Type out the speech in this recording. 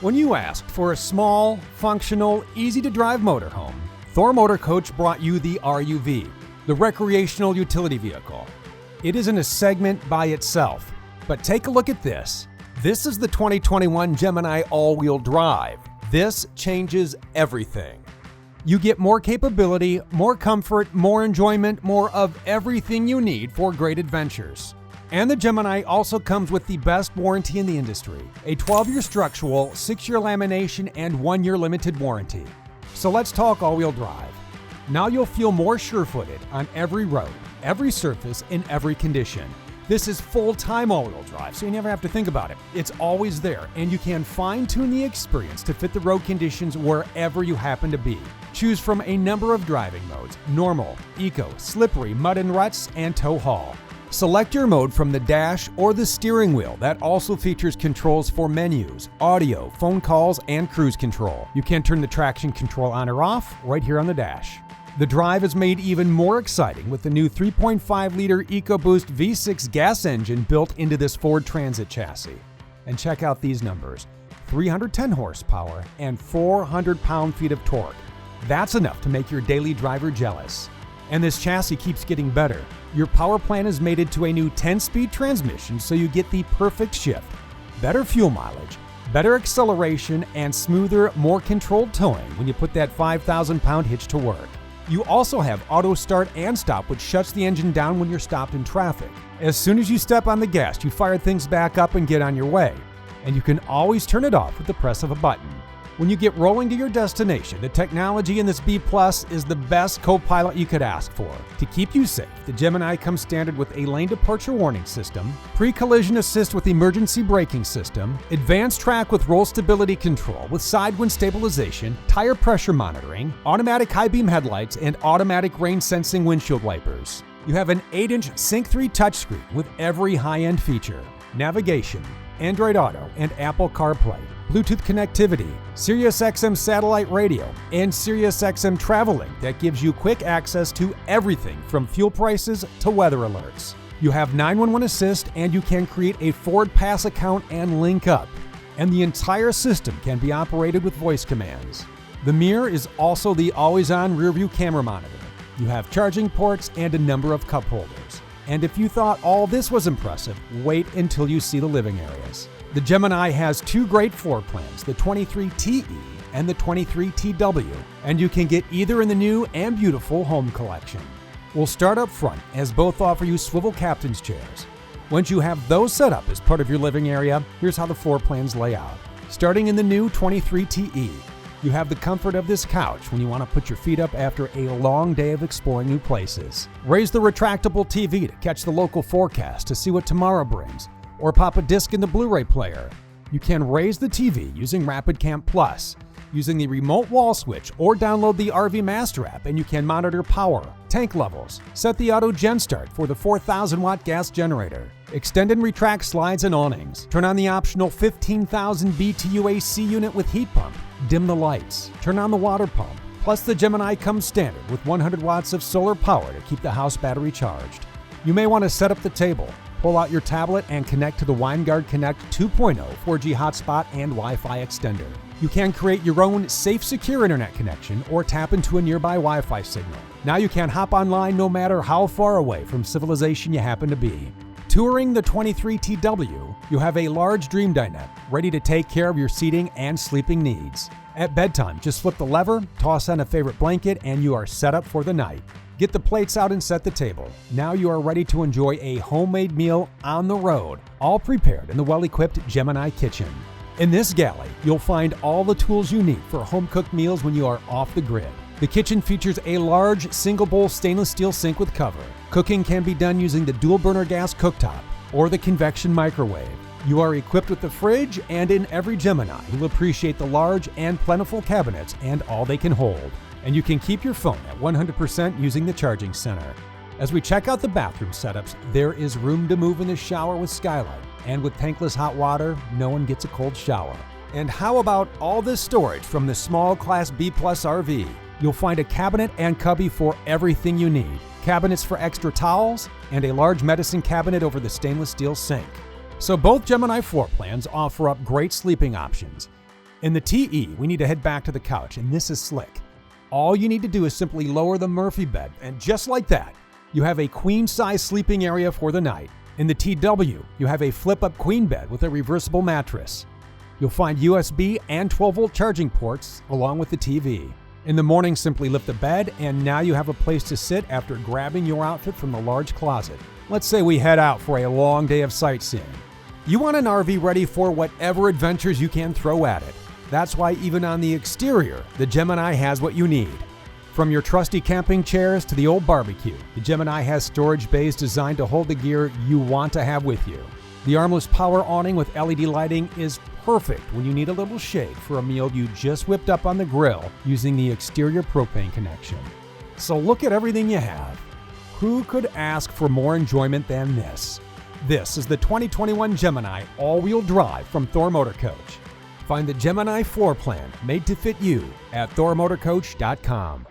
When you asked for a small, functional, easy-to-drive motorhome, Thor Motor Coach brought you the RUV, the recreational utility vehicle. It isn't a segment by itself, but take a look at this. This is the 2021 Gemini all-wheel drive. This changes everything. You get more capability, more comfort, more enjoyment, more of everything you need for great adventures. And the Gemini also comes with the best warranty in the industry, a 12-year structural, 6-year lamination, and 1-year limited warranty. So let's talk all-wheel drive. Now you'll feel more sure-footed on every road, every surface, in every condition. This is full-time all-wheel drive, so you never have to think about it. It's always there, and you can fine-tune the experience to fit the road conditions wherever you happen to be. Choose from a number of driving modes: normal, eco, slippery, mud and ruts, and tow haul. Select your mode from the dash or the steering wheel. That also features controls for menus, audio, phone calls, and cruise control. You can turn the traction control on or off right here on the dash. The drive is made even more exciting with the new 3.5-liter EcoBoost V6 gas engine built into this Ford Transit chassis. And check out these numbers: 310 horsepower and 400 pound-feet of torque. That's enough to make your daily driver jealous. And this chassis keeps getting better. Your power plant is mated to a new 10-speed transmission, so you get the perfect shift. Better fuel mileage, better acceleration, and smoother, more controlled towing when you put that 5,000-pound hitch to work. You also have auto start and stop, which shuts the engine down when you're stopped in traffic. As soon as you step on the gas, you fire things back up and get on your way. And you can always turn it off with the press of a button. When you get rolling to your destination, the technology in this B Plus is the best co-pilot you could ask for. To keep you safe, the Gemini comes standard with a lane departure warning system, pre-collision assist with emergency braking system, advanced track with roll stability control with side wind stabilization, tire pressure monitoring, automatic high beam headlights, and automatic rain sensing windshield wipers. You have an 8-inch Sync 3 touchscreen with every high-end feature: navigation, Android Auto and Apple CarPlay, Bluetooth connectivity, SiriusXM satellite radio, and SiriusXM Travel Link that gives you quick access to everything from fuel prices to weather alerts. You have 911 Assist, and you can create a Ford Pass account and link up. And the entire system can be operated with voice commands. The mirror is also the always-on rear-view camera monitor. You have charging ports and a number of cup holders. And if you thought all this was impressive, wait until you see the living areas. The Gemini has two great floor plans, the 23TE and the 23TW, and you can get either in the new and beautiful home collection. We'll start up front, as both offer you swivel captain's chairs. Once you have those set up as part of your living area, here's how the floor plans lay out. Starting in the new 23TE, you have the comfort of this couch when you want to put your feet up after a long day of exploring new places. Raise the retractable TV to catch the local forecast to see what tomorrow brings, or pop a disc in the Blu-ray player. You can raise the TV using RapidCam Plus, using the remote wall switch, or download the RV Master app and you can monitor power, tank levels, set the auto gen start for the 4,000-watt gas generator, extend and retract slides and awnings, turn on the optional 15,000 BTU AC unit with heat pump, dim the lights, turn on the water pump. Plus, the Gemini comes standard with 100 watts of solar power to keep the house battery charged. You may want to set up the table, pull out your tablet, and connect to the WineGuard Connect 2.0 4G hotspot and Wi-Fi extender. You can create your own safe, secure internet connection or tap into a nearby Wi-Fi signal. Now you can hop online no matter how far away from civilization you happen to be. Touring the 23TW, you have a large dream dinette ready to take care of your seating and sleeping needs. At bedtime, just flip the lever, toss on a favorite blanket, and you are set up for the night. Get the plates out and set the table. Now you are ready to enjoy a homemade meal on the road, all prepared in the well-equipped Gemini kitchen. In this galley, you'll find all the tools you need for home-cooked meals when you are off the grid. The kitchen features a large single-bowl stainless steel sink with cover. Cooking can be done using the dual-burner gas cooktop or the convection microwave. You are equipped with the fridge, and in every Gemini, you'll appreciate the large and plentiful cabinets and all they can hold. And you can keep your phone at 100% using the charging center. As we check out the bathroom setups, there is room to move in the shower with skylight. And with tankless hot water, no one gets a cold shower. And how about all this storage from the small Class B Plus RV? You'll find a cabinet and cubby for everything you need. Cabinets for extra towels, and a large medicine cabinet over the stainless steel sink. So both Gemini floor plans offer up great sleeping options. In the TE, we need to head back to the couch, and this is slick. All you need to do is simply lower the Murphy bed, and just like that, you have a queen-size sleeping area for the night. In the TW, you have a flip-up queen bed with a reversible mattress. You'll find USB and 12-volt charging ports along with the TV. In the morning, simply lift the bed, and now you have a place to sit after grabbing your outfit from the large closet. Let's say we head out for a long day of sightseeing. You want an RV ready for whatever adventures you can throw at it. That's why even on the exterior, the Gemini has what you need. From your trusty camping chairs to the old barbecue, the Gemini has storage bays designed to hold the gear you want to have with you. The armless power awning with LED lighting is perfect when you need a little shade for a meal you just whipped up on the grill using the exterior propane connection. So look at everything you have. Who could ask for more enjoyment than this? This is the 2021 Gemini all-wheel drive from Thor Motor Coach. Find the Gemini floor plan made to fit you at thormotorcoach.com.